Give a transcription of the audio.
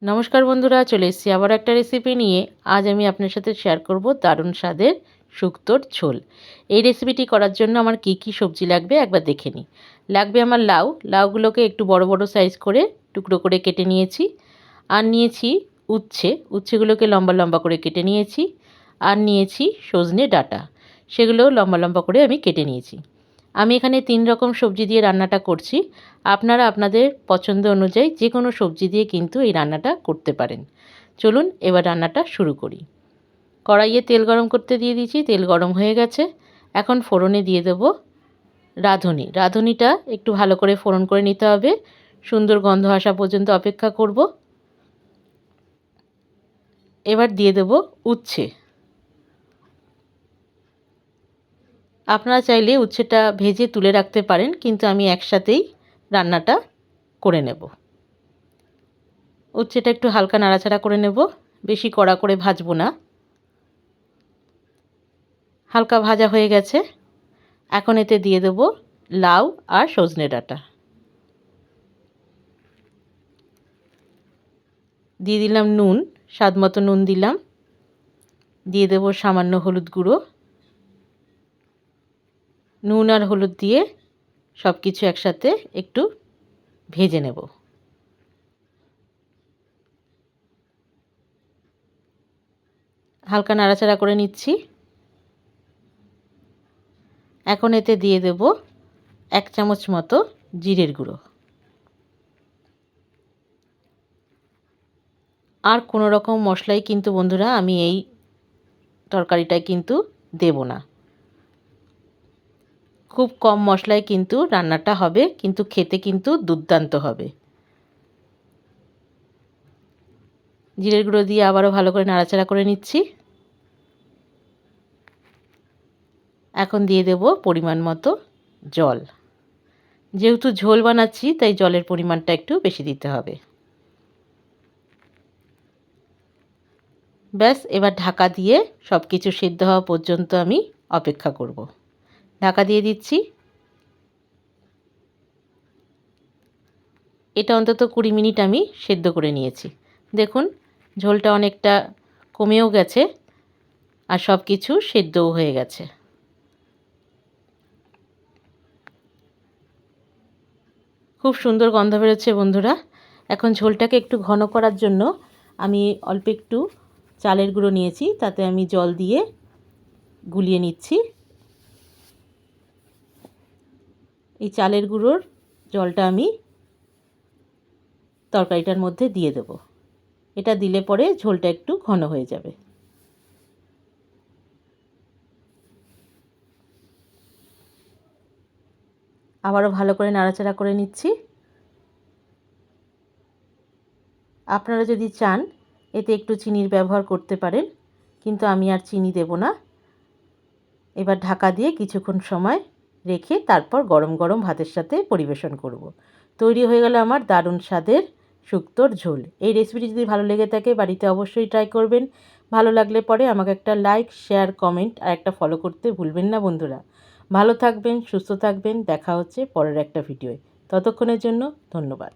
নমস্কার বন্ধুরা, চলে এসেছি আবার একটা রেসিপি নিয়ে। আজ আমি আপনার সাথে শেয়ার করব দারুণ স্বাদের শুক্তোর ঝোল। এই রেসিপিটি করার জন্য আমার কি কি সবজি লাগবে একবার দেখে নিই। লাগবে আমার লাউগুলোকে একটু বড় বড় সাইজ করে টুকরো করে কেটে নিয়েছি। আর নিয়েছি উচ্ছেগুলোকে লম্বা লম্বা করে কেটে নিয়েছি। আর নিয়েছি সজনে ডাঁটা, সেগুলোও লম্বা লম্বা করে আমি কেটে নিয়েছি। আমি এখানে 3 রকম সবজি দিয়ে রান্নাটা করছি। আপনারা আপনাদের পছন্দ অনুযায়ী যে কোনো সবজি দিয়ে কিন্তু এই রান্নাটা করতে পারেন। চলুন এবার রান্নাটা শুরু করি। কড়াইয়ে তেল গরম করতে দিয়ে দিয়েছি, তেল গরম হয়ে গেছে। এখন ফোড়নে দিয়ে দেব রাঁধুনিটা একটু ভালো করে ফোড়ন করে নিতে হবে। সুন্দর গন্ধ আসা পর্যন্ত অপেক্ষা করব। এবার দিয়ে দেব উচ্ছে। আপনারা চাইলে উচ্ছেটা ভেজে তুলে রাখতে পারেন, কিন্তু আমি একসাথেই রান্নাটা করে নেব। উচ্ছেটা একটু হালকা নাড়াচাড়া করে নেব, বেশি কড়া করে ভাজবো না। হালকা ভাজা হয়ে গেছে। এখন এতে দিয়ে দেব লাউ আর সজনে ডাঁটা। দিয়ে দিলাম নুন, স্বাদ মতো নুন দিলাম। দিয়ে দেব সামান্য হলুদ গুঁড়ো। নুন আর হলুদ দিয়ে সব কিছু একসাথে একটু ভেজে নেব। হালকা নাড়াচাড়া করে নিচ্ছি। এখন এতে দিয়ে দেব 1 চামচ মতো জিরের গুঁড়ো। আর কোনো রকম মশলাই কিন্তু বন্ধুরা আমি এই তরকারিটায় কিন্তু দেব না। খুব কম মশলায় কিন্তু রান্নাটা হবে, কিন্তু খেতে কিন্তু দুর্দান্ত হবে। জিরের গুঁড়ো দিয়ে আবারও ভালো করে নাড়াচাড়া করে নিচ্ছি। এখন দিয়ে দেব পরিমাণ মতো জল। যেহেতু ঝোল বানাচ্ছি তাই জলের পরিমাণটা একটু বেশি দিতে হবে। ব্যাস, এবার ঢাকা দিয়ে সব কিছু সিদ্ধ হওয়া পর্যন্ত আমি অপেক্ষা করব। ঢাকা দিয়ে দিচ্ছি। এটা অন্তত 20 মিনিট আমি সেদ্ধ করে নিয়েছি। দেখুন ঝোলটা অনেকটা কমেও গেছে আর সব কিছু সেদ্ধও হয়ে গেছে। খুব সুন্দর গন্ধ বেরোচ্ছে বন্ধুরা। এখন ঝোলটাকে একটু ঘন করার জন্য আমি অল্প একটু চালের গুঁড়ো নিয়েছি, তাতে আমি জল দিয়ে গুলিয়ে নিচ্ছি। এই চালের গুঁড়োর জলটা আমি তরকারিটার মধ্যে দিয়ে দেব। এটা দিলে পরে ঝোলটা একটু ঘন হয়ে যাবে। আবারও ভালো করে নাড়াচাড়া করে নিচ্ছি। আপনারা যদি চান এতে একটু চিনির ব্যবহার করতে পারেন, কিন্তু আমি আর চিনি দেব না। এবার ঢাকা দিয়ে কিছুক্ষণ সময় রেখে তারপর গরম গরম ভাতের সাথে পরিবেশন করব। তৈরি হয়ে গেল আমার দারুণ স্বাদের শুক্তোর ঝোল। এই রেসিপিটি যদি ভালো লেগে থাকে বাড়িতে অবশ্যই ট্রাই করবেন। ভালো লাগলে পরে আমাকে একটা লাইক, শেয়ার, কমেন্ট আর একটা ফলো করতে ভুলবেন না বন্ধুরা। ভালো থাকবেন, সুস্থ থাকবেন। দেখা হচ্ছে পরের একটা ভিডিওয়। ততক্ষণের জন্য ধন্যবাদ।